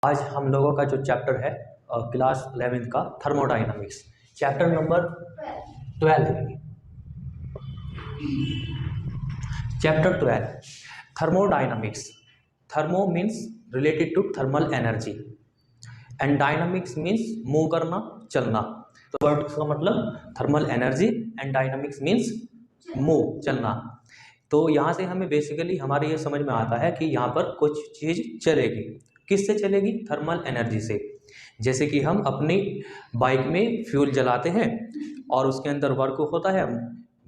आज हम लोगों का जो चैप्टर है क्लास 11th का thermodynamics, chapter number 12। Chapter 12 thermodynamics. Thermo means related to thermal energy and dynamics means move करना, चलना। तो वर्ड का मतलब thermal energy and dynamics means move, चलना। तो यहाँ से हमें बेसिकली हमारे ये समझ में आता है कि यहाँ पर कुछ चीज़ चलेगी। किससे चलेगी? थर्मल एनर्जी से। जैसे कि हम अपनी बाइक में फ्यूल जलाते हैं और उसके अंदर वर्क होता है,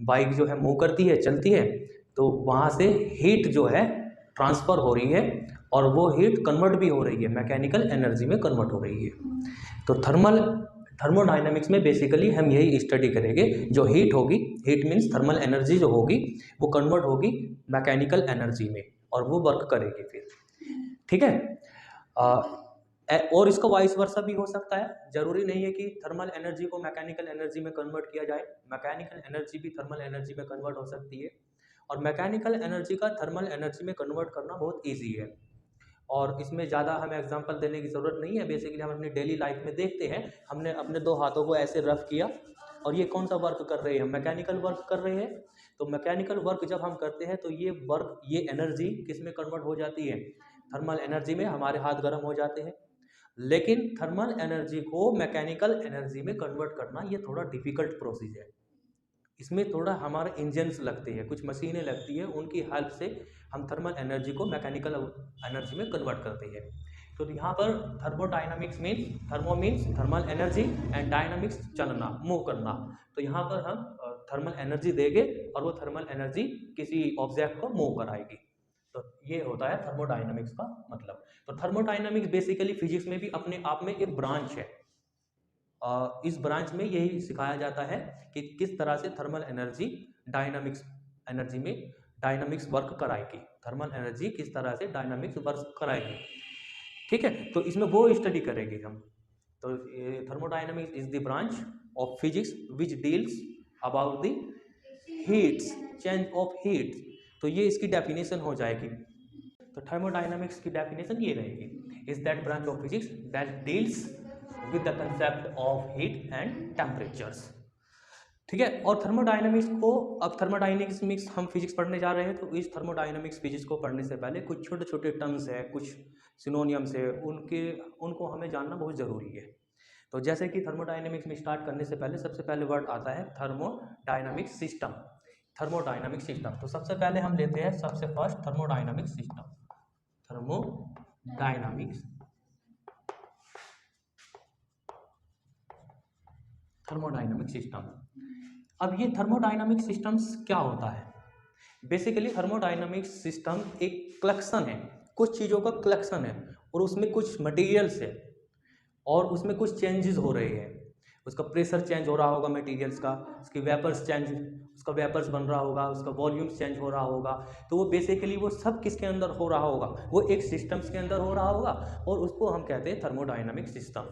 बाइक जो है मूव करती है, चलती है, तो वहाँ से हीट जो है ट्रांसफ़र हो रही है और वो हीट कन्वर्ट भी हो रही है, मैकेनिकल एनर्जी में कन्वर्ट हो रही है। तो थर्मोडाइनमिक्स में बेसिकली हम यही स्टडी करेंगे। जो हीट होगी, हीट मीन्स थर्मल एनर्जी जो होगी वो कन्वर्ट होगी मैकेनिकल एनर्जी में और वो वर्क करेगी फिर। ठीक है। और इसका वाइस वर्सा भी हो सकता है। जरूरी नहीं है कि थर्मल एनर्जी को मैकेनिकल एनर्जी में कन्वर्ट किया जाए। मैकेनिकल एनर्जी भी थर्मल एनर्जी में कन्वर्ट हो सकती है और मैकेनिकल एनर्जी का थर्मल एनर्जी में कन्वर्ट करना बहुत ईजी है। और इसमें ज़्यादा हमें एग्जांपल देने की ज़रूरत नहीं है। बेसिकली हम अपनी डेली लाइफ में देखते हैं, हमने अपने दो हाथों को ऐसे रफ किया और ये कौन सा वर्क कर रहे हैं? मैकेनिकल वर्क कर रहे हैं। तो मैकेनिकल वर्क जब हम करते हैं तो ये वर्क, ये एनर्जी किस में कन्वर्ट हो जाती है? थर्मल एनर्जी में। हमारे हाथ गर्म हो जाते हैं। लेकिन थर्मल एनर्जी को मैकेनिकल एनर्जी में कन्वर्ट करना ये थोड़ा डिफिकल्ट प्रोसेस है। इसमें थोड़ा हमारे इंजन्स लगते हैं, कुछ मशीनें लगती है, उनकी हेल्प से हम थर्मल एनर्जी को मैकेनिकल एनर्जी में कन्वर्ट करते हैं। तो यहाँ पर thermodynamics means, thermo means thermal energy and dynamics चलना, मूव करना। तो यहाँ पर हम थर्मल एनर्जी देंगे और वो थर्मल एनर्जी किसी ऑब्जेक्ट को मूव कराएगी। तो ये होता है थर्मोडाइनमिक्स का मतलब। तो थर्मोडाइनमिक्स बेसिकली फिजिक्स में भी अपने आप में एक ब्रांच है। इस ब्रांच में यही सिखाया जाता है कि किस तरह से थर्मल एनर्जी डायनामिक्स एनर्जी में डायनामिक्स वर्क कराएगी। थर्मल एनर्जी किस तरह से डायनामिक्स वर्क कराएगी। ठीक है। तो इसमें वो स्टडी करेंगे हम। तो thermodynamics is the branch of physics which deals about the heats, change of heat. तो ये इसकी डेफिनेशन हो जाएगी। तो थर्मोडायनामिक्स की डेफिनेशन ये रहेगी, is that branch of physics that deals with the concept of heat and temperatures. ठीक है। और थर्मोडायनामिक्स को, अब थर्मोडायनामिक्स हम फिजिक्स पढ़ने जा रहे हैं, तो इस थर्मोडायनामिक्स फिजिक्स को पढ़ने से पहले कुछ छोटे छोटे टर्म्स है, कुछ सिनोनियम्स है, उनको हमें जानना बहुत ज़रूरी है। तो जैसे कि थर्मोडायनामिक्स में स्टार्ट करने से पहले सबसे पहले वर्ड आता है थर्मोडायनामिक सिस्टम। थर्मोडायनामिक सिस्टम, तो सबसे पहले हम लेते हैं सबसे first thermodynamic system. Thermodynamics, thermodynamic system. अब ये थर्मोडायनामिक सिस्टम्स क्या होता है? बेसिकली थर्मोडायनामिक सिस्टम एक कलेक्शन है, कुछ चीज़ों का कलेक्शन है और उसमें कुछ मटेरियल्स है और उसमें कुछ चेंजेस हो रहे हैं। उसका प्रेशर चेंज हो रहा होगा मटेरियल्स का, उसकी वेपर्स चेंज, उसका वेपर्स बन रहा होगा, उसका वॉल्यूम्स चेंज हो रहा होगा। तो वो बेसिकली वो सब किसके अंदर हो रहा होगा? वो एक सिस्टम्स के अंदर हो रहा होगा और उसको हम कहते हैं थर्मोडायनामिक सिस्टम।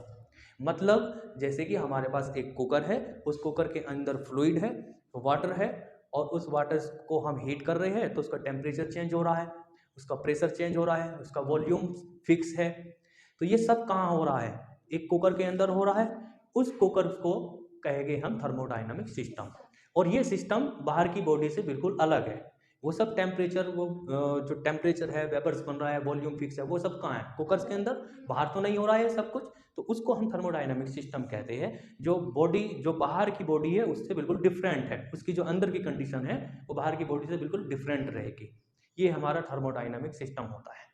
मतलब जैसे कि हमारे पास एक कुकर है, उस कुकर के अंदर फ्लूइड है, वाटर है, और उस वाटर को हम हीट कर रहे हैं तो उसका टेम्परेचर चेंज हो रहा है, उसका प्रेशर चेंज हो रहा है, उसका वॉल्यूम फिक्स है। तो ये सब कहाँ हो रहा है? एक कुकर के अंदर हो रहा है। उस कुकर को कहेंगे हम थर्मोडायनामिक सिस्टम। और ये सिस्टम बाहर की बॉडी से बिल्कुल अलग है। वो सब टेम्परेचर, वो जो टेम्परेचर है, वेपर्स बन रहा है, वॉल्यूम फिक्स है, वो सब कहाँ है? कुकर्स के अंदर। बाहर तो नहीं हो रहा है सब कुछ। तो उसको हम थर्मोडायनामिक सिस्टम कहते हैं। जो बॉडी, जो बाहर की बॉडी है उससे बिल्कुल डिफरेंट है, उसकी जो अंदर की कंडीशन है वो बाहर की बॉडी से बिल्कुल डिफरेंट रहेगी। ये हमारा थर्मोडायनामिक सिस्टम होता है।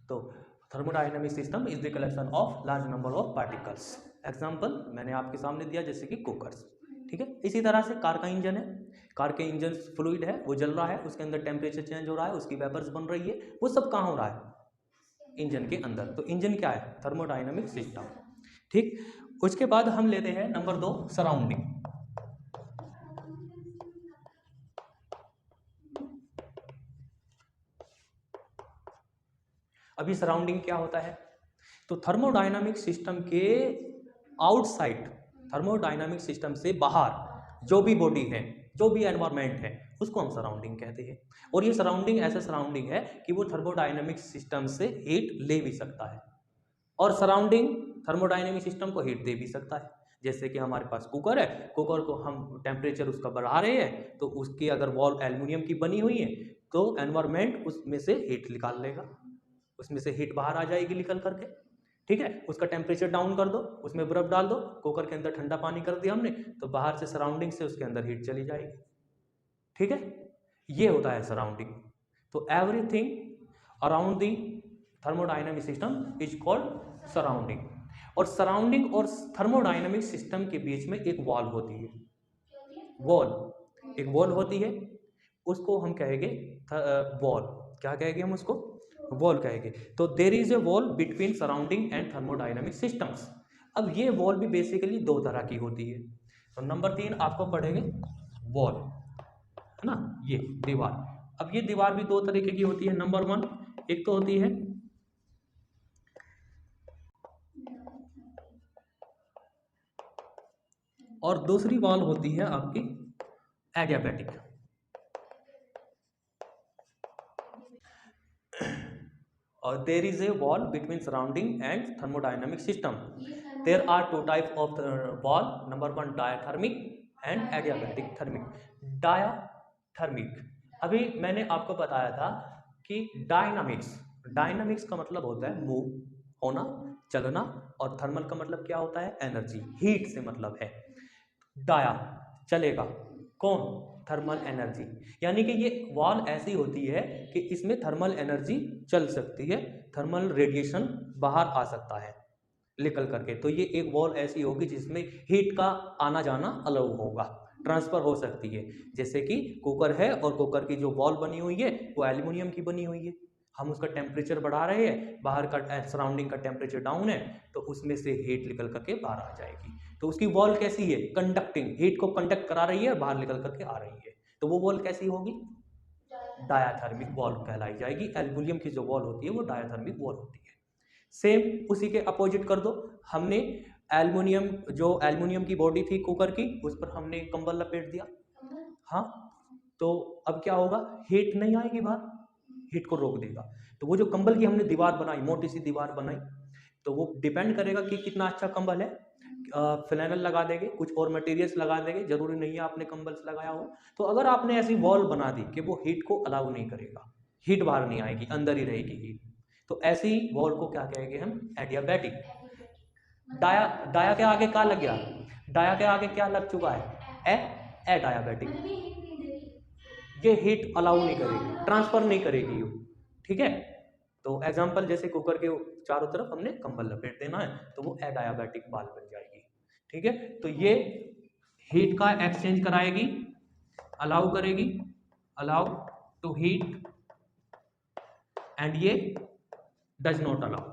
तो thermodynamic system is the collection of large number of particles. Example मैंने आपके सामने दिया, जैसे कि कुकर्स। ठीक है। इसी तरह से कार का इंजन है, कार के इंजन फ्लूइड है, वो जल रहा है, उसके अंदर टेम्परेचर चेंज हो रहा है, उसकी वेपर्स बन रही है, वो सब कहाँ हो रहा है? इंजन के अंदर। तो इंजन क्या है? Thermodynamic system. ठीक। उसके बाद हम लेते हैं नंबर 2, सराउंडिंग। अभी सराउंडिंग क्या होता है? तो थर्मोडायनामिक सिस्टम के आउटसाइड, थर्मोडायनामिक सिस्टम से बाहर जो भी बॉडी है, जो भी एनवायरनमेंट है उसको हम सराउंडिंग कहते हैं। और ये सराउंडिंग ऐसा सराउंडिंग है कि वो थर्मोडाइनमिक सिस्टम से हीट ले भी सकता है और सराउंडिंग थर्मोडाइनमिक सिस्टम को हीट दे भी सकता है। जैसे कि हमारे पास कुकर है, कुकर को हम टेम्परेचर उसका बढ़ा रहे हैं तो उसकी अगर वॉल एल्युमिनियम की बनी हुई है तो एनवायरनमेंट उसमें से हीट निकाल लेगा, उसमें से हीट बाहर आ जाएगी निकल करके। ठीक है, उसका टेम्परेचर डाउन कर दो, उसमें बर्फ डाल दो, कुकर के अंदर ठंडा पानी कर दिया हमने, तो बाहर से सराउंडिंग से उसके अंदर हीट चली जाएगी। ठीक है, ये होता है सराउंडिंग। तो everything around the thermodynamic system is called surrounding. और सराउंडिंग और थर्मोडाइनमिक सिस्टम के बीच में एक वॉल होती है, वॉल, एक वॉल होती है, उसको हम कहेंगे वॉल। क्या कहेंगे हम उसको? वॉल कहेंगे। तो there is a wall between surrounding and thermodynamic systems. अब ये वॉल भी बेसिकली दो तरह की होती है। तो नंबर 3 आपको पढ़ेंगे वॉल, है ना, ये दीवार। अब ये दीवार भी दो तरीके की होती है। नंबर 1 एक तो होती है और दूसरी वॉल होती है आपकी एडियाबैटिक। और there is a wall between surrounding and thermodynamic system. There are two type of wall. Number 1 diathermic and adiabatic thermic. Diathermic, अभी मैंने आपको बताया था कि डायनामिक्स, डायनामिक्स का मतलब होता है मूव होना, चलना, और थर्मल का मतलब क्या होता है? एनर्जी, हीट से मतलब है। डाया चलेगा, कौन? Thermal energy. यानी कि ये वॉल ऐसी होती है कि इसमें थर्मल एनर्जी चल सकती है, थर्मल रेडिएशन बाहर आ सकता है निकल करके। तो ये एक वॉल ऐसी होगी जिसमें हीट का आना जाना अलाउ होगा, ट्रांसफर हो सकती है। जैसे कि कुकर है और कुकर की जो वॉल बनी हुई है वो एल्यूमिनियम की बनी हुई है, हम उसका टेम्परेचर बढ़ा रहे हैं, बाहर का सराउंडिंग का टेम्परेचर डाउन है, तो उसमें से हीट निकल करके बाहर आ जाएगी। तो उसकी वॉल कैसी है? कंडक्टिंग, हीट को कंडक्ट करा रही है, बाहर निकल करके आ रही है। तो वो वॉल कैसी होगी? डायाथर्मिक वॉल कहलाई जाएगी। एल्युमिनियम की जो वॉल होती है वो डायाथर्मिक वॉल होती है। सेम उसी के अपोजिट कर दो, हमने एल्युमिनियम, जो एल्युमिनियम की बॉडी थी कुकर की, उस पर हमने कंबल लपेट दिया। हाँ, तो अब क्या होगा? हीट नहीं आएगी बाहर, हीट को रोक देगा। तो वो जो कंबल की हमने दीवार बनाई, मोटी सी दीवार बनाई, तो वो डिपेंड करेगा कि कितना अच्छा कंबल है। फ्लैनल लगा देंगे, कुछ और मटेरियल्स लगा देंगे, जरूरी नहीं है आपने कंबल्स लगाया हो। तो अगर आपने ऐसी वॉल बना दी कि वो हीट को अलाउ नहीं करेगा, हीट बाहर नहीं आएगी, अंदर ही रहेगी हीट, तो ऐसी वॉल को क्या कहेंगे हम? एडियाबैटिक। डाया, डाया के आगे क्या लग गया? डाया के आगे क्या लग चुका है? ए डायाबैटिक। ये हीट अलाउ नहीं करेगी, ट्रांसफर नहीं करेगी ये। ठीक है, तो एग्जांपल जैसे कुकर के चारों तरफ हमने कंबल लपेट देना है, तो वो एडायाबैटिक बाल बन जाएगी। ठीक है, तो ये हीट का एक्सचेंज कराएगी, अलाउ करेगी, अलाउ टू हीट, एंड ये डज नॉट अलाउ।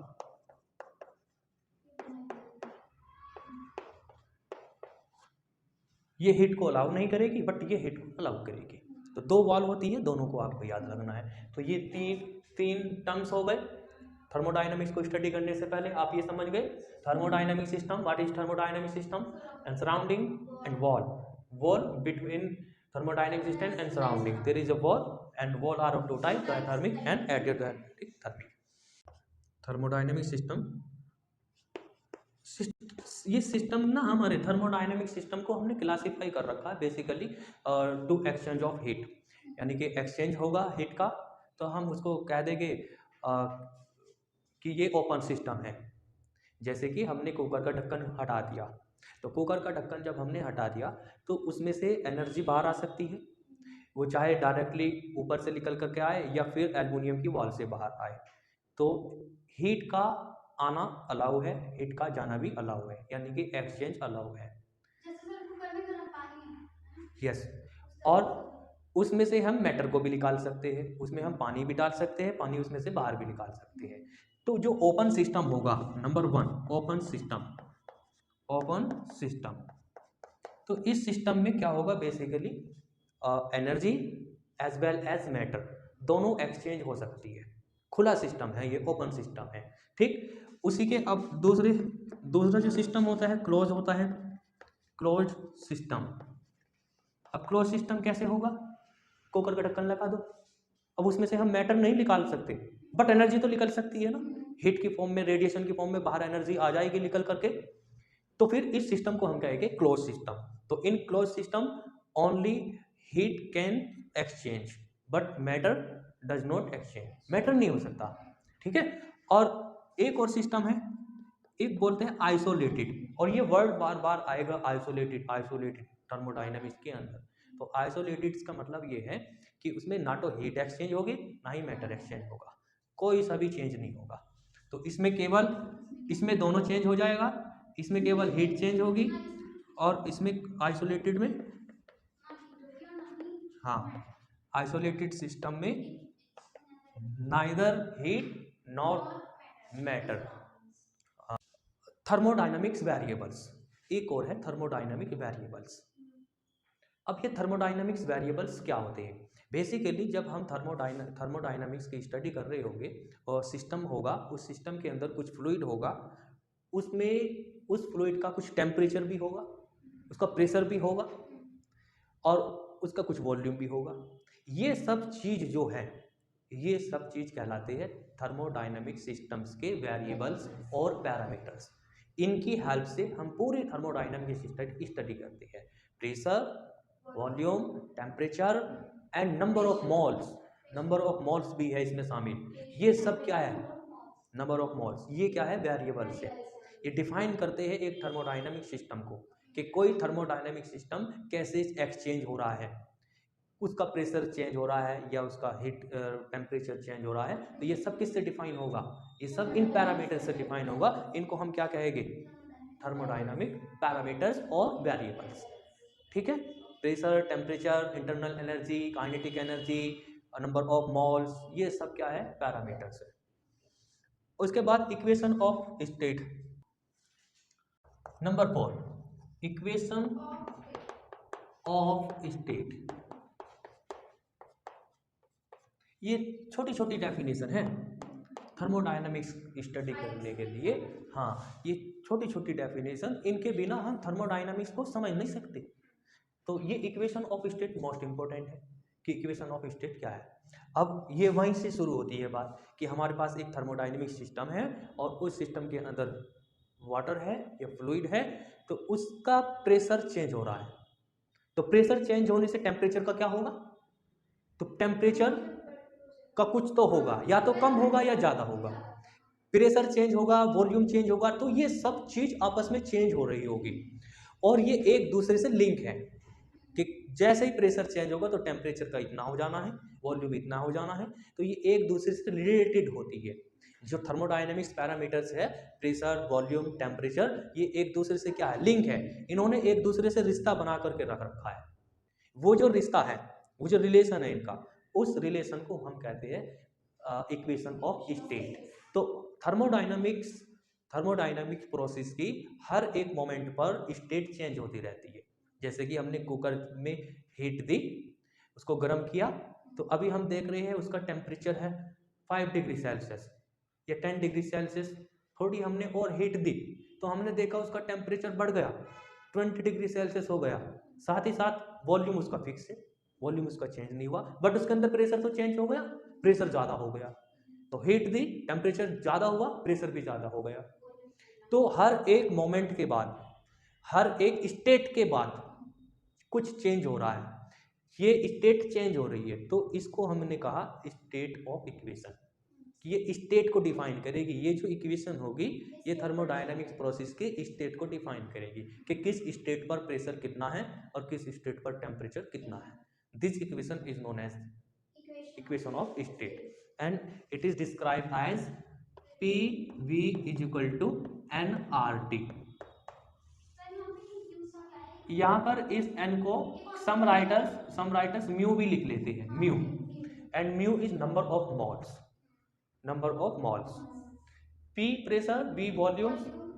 ये हीट को अलाउ नहीं करेगी बट ये हीट को अलाउ करेगी। तो दो वॉल होती है, दोनों को आपको याद रखना है। तो ये तीन टर्म्स हो गए थर्मोडायनामिक्स को स्टडी करने से पहले। आप ये समझ गए thermodynamic system, what is thermodynamic system, and surrounding and wall. Wall between thermodynamic system and surrounding, there is a wall, and wall are of two type, diathermic and adiabatic thermic. Thermodynamic system, ये system ना, हमारे thermodynamic system को हमने classify कर रखा है basically to exchange of heat. यानी कि एक्सचेंज होगा हीट का, तो हम उसको कह देंगे कि ये ओपन सिस्टम है। जैसे कि हमने कुकर का ढक्कन हटा दिया, तो कुकर का ढक्कन जब हमने हटा दिया तो उसमें से एनर्जी बाहर आ सकती है, वो चाहे डायरेक्टली ऊपर से निकल करके आए या फिर एल्युमिनियम की वॉल से बाहर आए। तो हीट का आना अलाउ है, हीट का जाना भी अलाउ है, यानी कि एक्सचेंज अलाउ है। यस, और उसमें से हम मैटर को भी निकाल सकते हैं, उसमें हम पानी भी डाल सकते हैं, पानी उसमें से बाहर भी निकाल सकते हैं। तो जो ओपन सिस्टम होगा, number 1 open system, open system, तो इस सिस्टम में क्या होगा basically? Energy as well as matter दोनों एक्सचेंज हो सकती है। खुला सिस्टम है ये, ओपन सिस्टम है। ठीक, उसी के अब दूसरा जो सिस्टम होता है क्लोज होता है, क्लोज सिस्टम। अब क्लोज सिस्टम कैसे होगा? कुकर का ढक्कन लगा दो, अब उसमें से हम मैटर नहीं निकाल सकते, बट एनर्जी तो निकल सकती है ना, हीट की फॉर्म में, रेडिएशन की फॉर्म में बाहर एनर्जी आ जाएगी निकल करके। तो फिर इस सिस्टम को हम कहेंगे क्लोज सिस्टम। तो in close system only heat can exchange but matter does not exchange, matter नहीं हो सकता, ठीक है। और एक और सिस्टम है, एक बोलते हैं आइसोलेटेड, और ये वर्ड बार बार आएगा, आइसोलेटेड आइसोलेटेड थर्मोडायनामिक्स के अंदर। तो आइसोलेटेड का मतलब ये है कि उसमें ना तो हीट एक्सचेंज होगी ना ही मैटर एक्सचेंज होगा, कोई सा भी चेंज नहीं होगा। तो इसमें केवल, इसमें दोनों चेंज हो जाएगा, इसमें केवल हीट चेंज होगी, और इसमें आइसोलेटेड में, हाँ, आइसोलेटेड सिस्टम में neither heat nor matter. Thermodynamics variables, एक और है थर्मोडायनामिक वेरिएबल्स। अब ये थर्मोडायनामिक्स वेरिएबल्स क्या होते हैं? बेसिकली जब हम थर्मोडायनामिक्स की स्टडी कर रहे होंगे और सिस्टम होगा, उस सिस्टम के अंदर कुछ फ्लूइड होगा, उसमें उस फ्लूइड का कुछ टेम्परेचर भी होगा, उसका प्रेशर भी होगा, और उसका कुछ वॉल्यूम भी होगा। ये सब चीज़ जो है, ये सब चीज़ कहलाते हैं थर्मोडायनामिक सिस्टम्स के वेरिएबल्स और पैरामीटर्स। इनकी हेल्प से हम पूरी थर्मोडायनामिक स्टडी करते हैं। Pressure, volume, temperature and number of moles, number of malls भी है इसमें शामिल। ये सब क्या है? नंबर ऑफ मॉल्स, ये क्या है? वेरिएबल्स है। ये डिफाइन करते हैं एक थर्मोडायनामिक सिस्टम को, कि कोई थर्मोडायनामिक सिस्टम कैसे एक्सचेंज हो रहा है, उसका प्रेशर चेंज हो रहा है या उसका हीट टेम्परेचर चेंज हो रहा है। तो ये सब किससे डिफाइन होगा? ये सब इन पैरामीटर्स से डिफाइन होगा। इनको हम क्या कहेंगे? थर्मोडायनामिक पैरामीटर्स और वेरिएबल्स, ठीक है। Pressure, temperature, internal energy, kinetic energy, number of malls, ये सब क्या है? पैरामीटर्स है। उसके बाद equation of state, number 4, equation of state. ये छोटी छोटी डेफिनेशन है थर्मोडायनामिक्स स्टडी करने के लिए। हाँ, ये छोटी छोटी डेफिनेशन, इनके बिना हम थर्मोडायनामिक्स को समझ नहीं सकते। तो ये equation of state most important है कि इक्वेशन ऑफ स्टेट क्या है। अब ये वहीं से शुरू होती है बात कि हमारे पास एक थर्मोडायनामिक सिस्टम है और उस सिस्टम के अंदर वाटर है या फ्लूइड है, तो उसका प्रेशर चेंज हो रहा है। तो प्रेशर चेंज होने से टेम्परेचर का क्या होगा? तो टेम्परेचर का कुछ तो होगा, या तो कम होगा या ज़्यादा होगा। प्रेशर चेंज होगा, वॉल्यूम चेंज होगा, तो ये सब चीज़ आपस में चेंज हो रही होगी, और ये एक दूसरे से लिंक है कि जैसे ही प्रेशर चेंज होगा तो टेम्परेचर का इतना हो जाना है, वॉल्यूम इतना हो जाना है। तो ये एक दूसरे से रिलेटेड होती है। जो थर्मोडायनेमिक्स पैरामीटर्स है, प्रेशर, वॉल्यूम, टेम्परेचर, ये एक दूसरे से क्या है? लिंक है। इन्होंने एक दूसरे से रिश्ता बना करके रख रखा है। वो जो रिश्ता है, वो जो रिलेशन है इनका, उस रिलेशन को हम कहते हैं इक्वेशन ऑफ स्टेट। तो थर्मोडायनामिक्स प्रोसेस की हर एक मोमेंट पर स्टेट चेंज होती रहती है। जैसे कि हमने कुकर में हीट दी, उसको गर्म किया, तो अभी हम देख रहे हैं उसका टेम्परेचर है 5 डिग्री सेल्सियस या 10 डिग्री सेल्सियस। थोड़ी हमने और हीट दी तो हमने देखा उसका टेम्परेचर बढ़ गया, 20 डिग्री सेल्सियस हो गया। साथ ही साथ वॉल्यूम उसका फिक्स है, वॉल्यूम उसका चेंज नहीं हुआ, बट उसके अंदर प्रेशर तो चेंज हो गया, प्रेशर ज़्यादा हो गया। तो हीट दी, टेम्परेचर ज़्यादा हुआ, प्रेशर भी ज़्यादा हो गया। तो हर एक मोमेंट के बाद, हर एक स्टेट के बाद कुछ चेंज हो रहा है, ये स्टेट चेंज हो रही है। तो इसको हमने कहा स्टेट ऑफ इक्वेशन, कि ये स्टेट को डिफाइन करेगी। ये जो इक्वेशन होगी ये थर्मोडायनामिक्स प्रोसेस के स्टेट को डिफाइन करेगी कि किस स्टेट पर प्रेशर कितना है और किस स्टेट पर टेम्परेचर कितना है। This equation is known as equation of state and it is described as P V is equal to n R T. यहाँ पर इस n को सम राइटर्स म्यू भी लिख लेते हैं, mu, and mu is number of moles, number of moles. P pressure, V volume,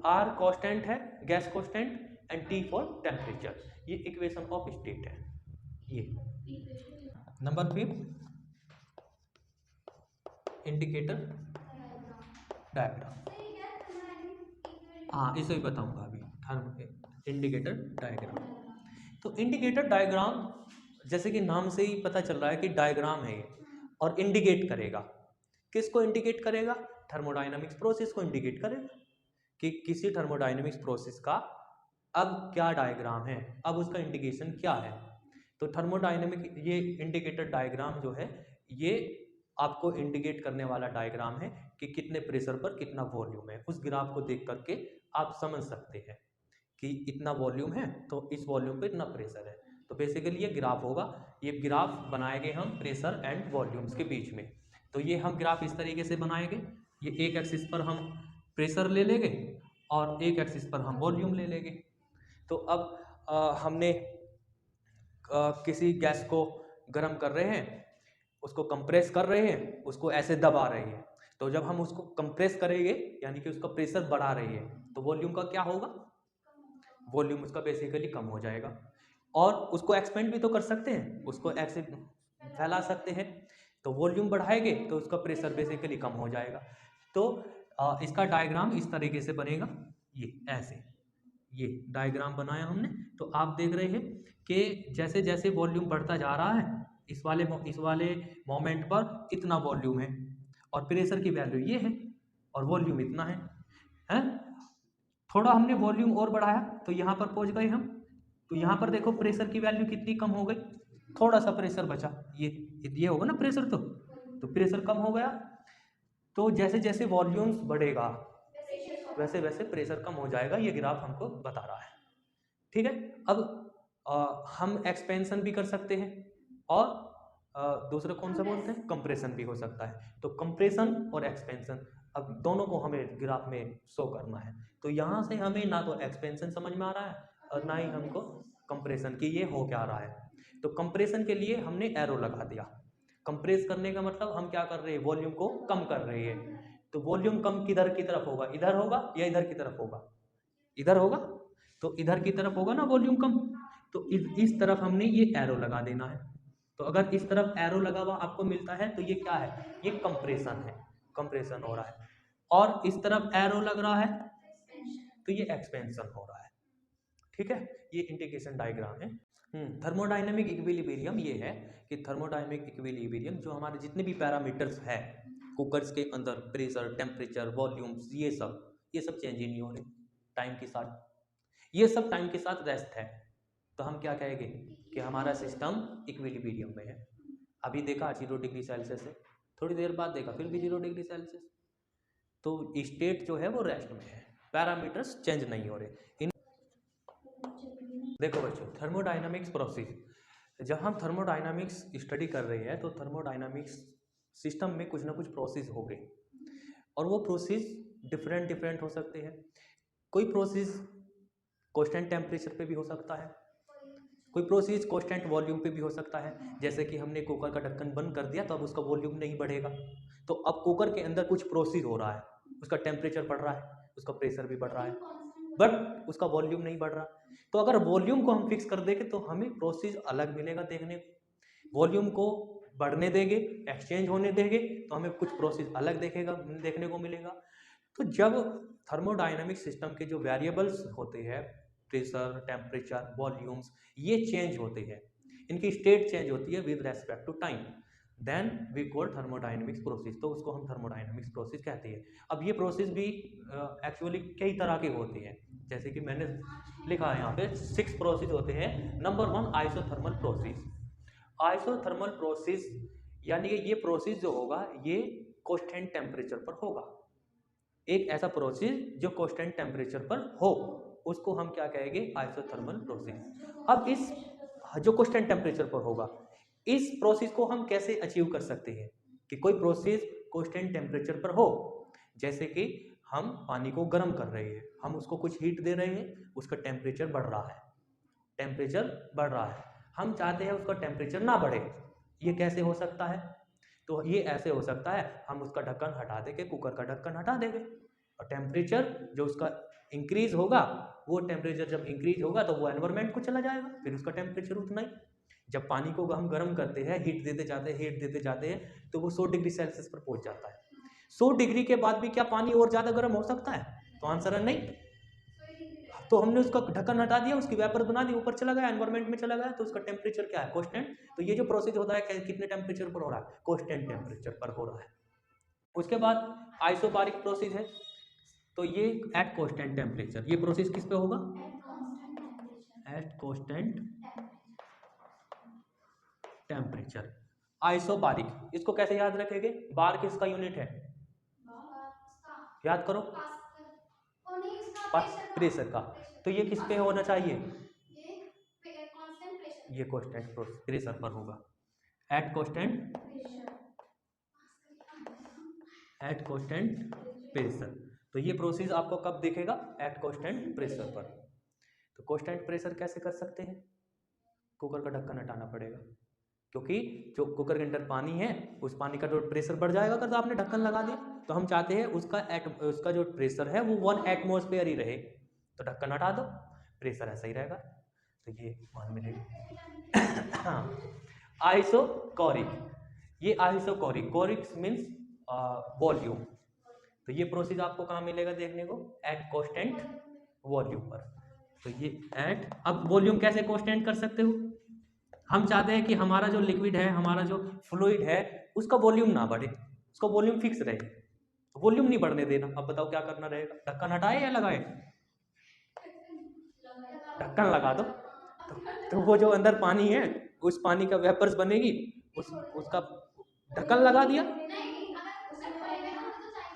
R constant है, gas constant, and T for temperature. ये इक्वेशन ऑफ स्टेट है। ये नंबर 5 इंडिकेटर डायग्राम। हाँ, इसे भी बताऊंगा अभी, इंडिकेटर डायग्राम। तो इंडिकेटर डायग्राम जैसे कि नाम से ही पता चल रहा है कि डायग्राम है ये, और इंडिकेट करेगा, किसको इंडिकेट करेगा? थर्मोडायनामिक्स प्रोसेस को इंडिकेट करेगा कि किसी थर्मोडायनामिक्स प्रोसेस का अब क्या डायग्राम है, अब उसका इंडिकेशन क्या है। तो थर्मोडायनामिक ये इंडिकेटर डायग्राम जो है ये आपको इंडिकेट करने वाला डायग्राम है कि कितने प्रेशर पर कितना वॉल्यूम है। उस ग्राफ को देख करके आप समझ सकते हैं कि इतना वॉल्यूम है तो इस वॉल्यूम पे इतना प्रेशर है। तो बेसिकली ये ग्राफ होगा, ये ग्राफ बनाएंगे हम प्रेशर एंड वॉल्यूम्स के बीच में। तो ये हम ग्राफ इस तरीके से बनाएंगे, ये एक एक्सिस पर हम प्रेशर ले लेंगे और एक एक्सिस पर हम वॉल्यूम ले लेंगे। तो अब हमने किसी गैस को गर्म कर रहे हैं, उसको कंप्रेस कर रहे हैं, उसको ऐसे दबा रहे हैं। तो जब हम उसको कंप्रेस करेंगे यानी कि उसका प्रेशर बढ़ा रही है तो वॉल्यूम का क्या होगा? वॉल्यूम उसका बेसिकली कम हो जाएगा। और उसको एक्सपेंड भी तो कर सकते हैं, उसको ऐसे फैला सकते हैं। तो वॉल्यूम बढ़ाएंगे तो उसका प्रेशर बेसिकली कम हो जाएगा। तो इसका डायग्राम इस तरीके से बनेगा, ये ऐसे, ये डायग्राम बनाया हमने। तो आप देख रहे हैं कि जैसे जैसे वॉल्यूम बढ़ता जा रहा है इस वाले मोमेंट पर इतना वॉल्यूम है और प्रेशर की वैल्यू ये है और वॉल्यूम इतना है। थोड़ा हमने वॉल्यूम और बढ़ाया तो यहाँ पर पहुँच गए हम। तो यहाँ पर देखो प्रेशर की वैल्यू कितनी कम हो गई, थोड़ा सा प्रेशर बचा, ये होगा ना प्रेशर, तो प्रेशर कम हो गया। तो जैसे जैसे वॉल्यूम्स बढ़ेगा वैसे वैसे प्रेशर कम हो जाएगा, ये ग्राफ हमको बता रहा है। ठीक है। अब हम एक्सपेंशन भी कर सकते हैं और दूसरा कौन सा बोलते हैं, कंप्रेशन भी हो सकता है। तो कंप्रेशन और एक्सपेंशन अब दोनों को हमें ग्राफ में शो करना है। तो यहाँ से हमें ना तो एक्सपेंशन समझ में आ रहा है और ना ही हमको कंप्रेशन की ये हो क्या रहा है। तो कंप्रेशन के लिए हमने एरो लगा दिया। कंप्रेस करने का मतलब हम क्या कर रहे हैं, वॉल्यूम को कम कर रहे हैं। तो वॉल्यूम कम किधर की तरफ होगा, इधर होगा या इधर की तरफ होगा? इधर होगा। तो इधर की तरफ होगा ना वॉल्यूम कम। तो इस तरफ हमने ये एरो लगा देना है। तो अगर इस तरफ एरो लगा हुआ आपको मिलता है तो ये क्या है, ये कंप्रेशन है, कंप्रेशन हो रहा है। और इस तरफ एरो लग रहा है तो ये एक्सपेंशन हो रहा है। ठीक है, ये इंडिकेशन डायग्राम है। थर्मोडायनेमिक इक्विलिब्रियम ये है कि थर्मोडायनेमिक इक्विलिब्रियम जो हमारे जितने भी पैरामीटर्स है कुकर्स के अंदर, प्रेशर, टेम्परेचर, वॉल्यूम्स, ये सब चेंज ही नहीं हो रहे टाइम के साथ, ये सब टाइम के साथ रेस्ट है। तो हम क्या कहेंगे कि हमारा सिस्टम इक्विलिब्रियम में है। अभी देखा 0 डिग्री सेल्सियस है, थोड़ी देर बाद देखा फिर भी 0 डिग्री सेल्सियस। तो स्टेट जो है वो रेस्ट में है, पैरामीटर्स चेंज नहीं हो रहे। देखो बच्चों, थर्मोडायनामिक्स प्रोसेस, जब हम थर्मोडायनामिक्स स्टडी कर रहे हैं तो थर्मोडायनामिक्स सिस्टम में कुछ ना कुछ प्रोसेस हो गए और वो प्रोसेस डिफरेंट हो सकते हैं। कोई प्रोसेस कांस्टेंट टेम्परेचर पे भी हो सकता है, कोई प्रोसेस कांस्टेंट वॉल्यूम पे भी हो सकता है। जैसे कि हमने कुकर का ढक्कन बंद कर दिया तो अब उसका वॉल्यूम नहीं बढ़ेगा। तो अब कुकर के अंदर कुछ प्रोसेस हो रहा है, उसका टेम्परेचर बढ़ रहा है, उसका प्रेशर भी बढ़ रहा है, बट उसका वॉल्यूम नहीं बढ़ रहा। तो अगर वॉल्यूम को हम फिक्स कर देंगे तो हमें प्रोसेस अलग मिलेगा देखने को। वॉल्यूम को बढ़ने देंगे, एक्सचेंज होने देंगे तो हमें कुछ प्रोसेस अलग देखने को मिलेगा। तो जब थर्मोडायनामिक सिस्टम के जो वेरिएबल्स होते हैं, प्रेशर, टेम्परेचर, वॉल्यूम्स, ये चेंज होते हैं, इनकी स्टेट चेंज होती है with respect to time, then we call thermodynamics process. तो उसको हम थर्मोडायनामिक्स प्रोसेस कहते हैं। अब ये प्रोसेस भी एक्चुअली कई तरह के होते हैं, जैसे कि मैंने लिखा है यहाँ पे 6 प्रोसेस होते हैं। Number 1 isothermal process. Isothermal process यानी कि ये प्रोसेस जो होगा ये कांस्टेंट टेम्परेचर पर होगा। एक ऐसा प्रोसेस जो कांस्टेंट टेम्परेचर पर हो उसको हम क्या कहेंगे, आइसोथर्मल प्रोसेस। अब इस जो कांस्टेंट टेम्परेचर पर होगा इस प्रोसेस को हम कैसे अचीव कर सकते हैं कि कोई प्रोसेस कांस्टेंट टेम्परेचर पर हो। जैसे कि हम पानी को गर्म कर रहे हैं, हम उसको कुछ हीट दे रहे हैं, उसका टेम्परेचर बढ़ रहा है, टेम्परेचर बढ़ रहा है, हम चाहते हैं उसका टेम्परेचर ना बढ़े। ये कैसे हो सकता है? तो ये ऐसे हो सकता है, हम उसका ढक्कन हटा देंगे, कुकर का ढक्कन हटा देंगे और टेम्परेचर जो उसका इंक्रीज होगा, वो टेम्परेचर जब इंक्रीज होगा तो वो एनवायरनमेंट को चला जाएगा, फिर उसका टेम्परेचर उतना ही। जब पानी को हम गर्म करते हैं, हीट देते जाते हैं तो वो 100 डिग्री सेल्सियस पर पहुंच जाता है। 100 डिग्री के बाद भी क्या पानी और ज़्यादा गर्म हो सकता है? तो आंसर है नहीं। तो हमने उसका ढक्कन हटा दिया, उसकी वेपर बना दी, ऊपर चला गया, एनवायरमेंट में चला गया, तो उसका टेम्परेचर क्या है, कांस्टेंट। तो ये जो प्रोसेस होता है कितने टेम्परेचर पर हो रहा है, कांस्टेंट टेम्परेचर पर हो रहा है। उसके बाद आइसोबारिक प्रोसेस है, तो ये एट कांस्टेंट टेम्परेचर, ये प्रोसेस किस पे होगा, एट कांस्टेंट टेम्परेचर। आइसोबारिक, इसको कैसे याद रखेंगे, बार किसका यूनिट है, याद करो, प्रेशर का। तो ये किस पे होना चाहिए, ये कांस्टेंट प्रेशर पर होगा, एट कांस्टेंट प्रेशर। तो ये प्रोसेस आपको कब दिखेगा, एट कांस्टेंट प्रेशर पर। तो कांस्टेंट प्रेशर कैसे कर सकते हैं, कुकर का ढक्कन हटाना पड़ेगा, क्योंकि जो कुकर के अंदर पानी है उस पानी का जो प्रेशर बढ़ जाएगा अगर तो आपने ढक्कन लगा दिया। तो हम चाहते हैं उसका जो प्रेशर है वो 1 एटमॉस्फेयर ही रहे, तो ढक्कन हटा दो, प्रेशर ऐसा ही रहेगा। तो ये 1 मिनट। हाँ, आइसोकोरिक, ये आइसोकोरिक, कोरिक मीन्स वॉल्यूम। तो ये प्रोसेस आपको कहाँ मिलेगा देखने को, एट कांस्टेंट वॉल्यूम पर। तो ये एट, अब वॉल्यूम कैसे कांस्टेंट कर सकते हो, हम चाहते हैं कि हमारा जो लिक्विड है, हमारा जो फ्लूइड है, उसका वॉल्यूम ना बढ़े, उसका वॉल्यूम फिक्स रहे, वॉल्यूम नहीं बढ़ने देना। अब बताओ क्या करना रहेगा, ढक्कन हटाए या लगाए, ढक्कन लगा दो। तो वो जो अंदर पानी है उस पानी का वेपर्स बनेगी, उसका ढक्कन लगा दिया,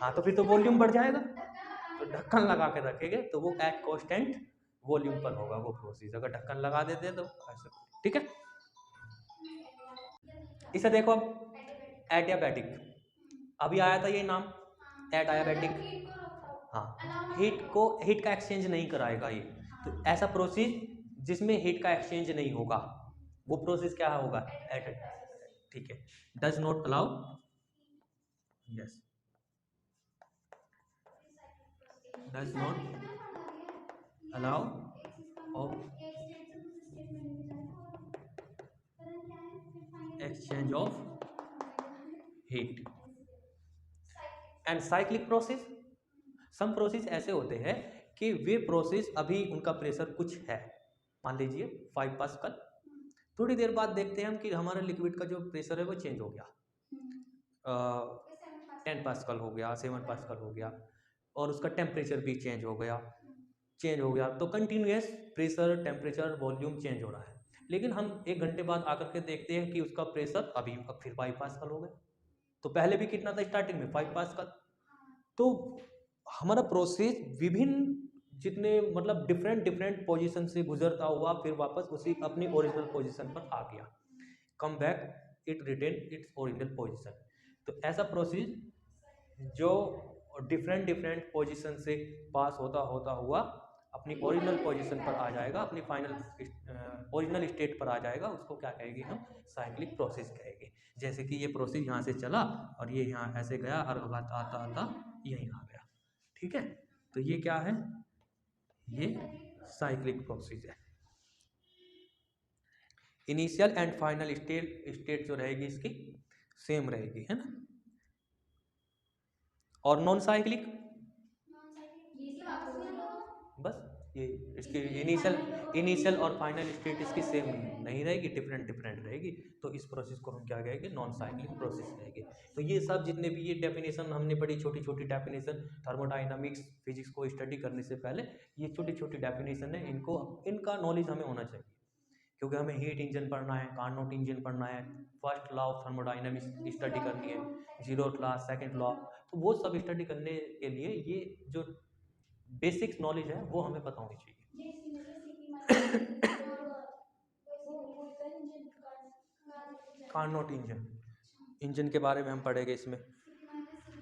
हाँ तो फिर तो वॉल्यूम बढ़ जाएगा। तो ढक्कन लगा के रखेंगे तो वो एट कांस्टेंट वॉल्यूम पर होगा वो प्रोसेस, अगर ढक्कन लगा देते तो ऐसा, ठीक है। इसे देखो अब, एडियाबैटिक, अभी आया था ये नाम, एडियाबैटिक। हाँ, हीट का एक्सचेंज नहीं कराएगा ये, तो ऐसा प्रोसेस जिसमें हीट का एक्सचेंज नहीं होगा वो प्रोसेस क्या होगा, ठीक है, does not allow, yes, does not allow of exchange of heat and cyclic process. Some process ऐसे होते हैं कि वे प्रोसेस अभी उनका प्रेशर कुछ है, मान लीजिए 5 पास्कल, थोड़ी देर बाद देखते हैं हम कि हमारा लिक्विड का जो प्रेशर है वो चेंज हो गया, 10 पास्कल हो गया, 7 पास्कल हो गया, और उसका टेम्परेचर भी चेंज हो गया, तो continuous pressure, temperature, volume change हो रहा है। लेकिन हम 1 घंटे बाद आकर के देखते हैं कि उसका प्रेशर अभी अब फिर 5 पास्कल हो गया, तो पहले भी कितना था स्टार्टिंग में, 5 पास्कल। तो हमारा प्रोसेस विभिन्न जितने मतलब डिफरेंट पोजीशन से गुजरता हुआ फिर वापस उसी अपनी ओरिजिनल पोजीशन पर आ गया, come back it retain its original position. तो ऐसा प्रोसेस जो डिफरेंट पोजीशन से पास होता होता हुआ अपनी ओरिजिनल पोजीशन पर आ जाएगा, अपनी फाइनल ओरिजिनल स्टेट पर आ जाएगा, उसको क्या कहेंगे हम, साइक्लिक प्रोसेस कहेंगे। जैसे कि ये प्रोसेस यहाँ से चला और ये यहाँ ऐसे गया और आता आता आता यहीं आ गया, ठीक है। तो ये क्या है, ये साइक्लिक प्रोसेस है। इनिशियल एंड फाइनल स्टेट जो रहेगी इसकी सेम रहेगी, है ना। और नॉन साइक्लिक, बस ये इसकी इनिशियल और फाइनल स्टेट इसकी सेम नहीं रहेगी, डिफरेंट रहेगी। तो इस प्रोसेस को हम क्या कहेंगे, नॉन साइक्लिक प्रोसेस कहेंगे। तो ये सब जितने भी ये डेफिनेशन हमने पढ़ी, छोटी छोटी डेफिनेशन, थर्मोडाइनमिक्स फिजिक्स को स्टडी करने से पहले ये छोटी छोटी डेफिनेशन है, इनका नॉलेज हमें होना चाहिए, क्योंकि हमें हीट इंजन पढ़ना है, कार्नोट इंजन पढ़ना है, first law of thermodynamics study करनी है, जीरोथ लॉ, सेकंड लॉ। तो वो सब स्टडी करने के लिए ये जो बेसिक्स नॉलेज है वो हमें पता होनी चाहिए। कार्नोट इंजन के बारे में हम पढ़ेंगे इसमें।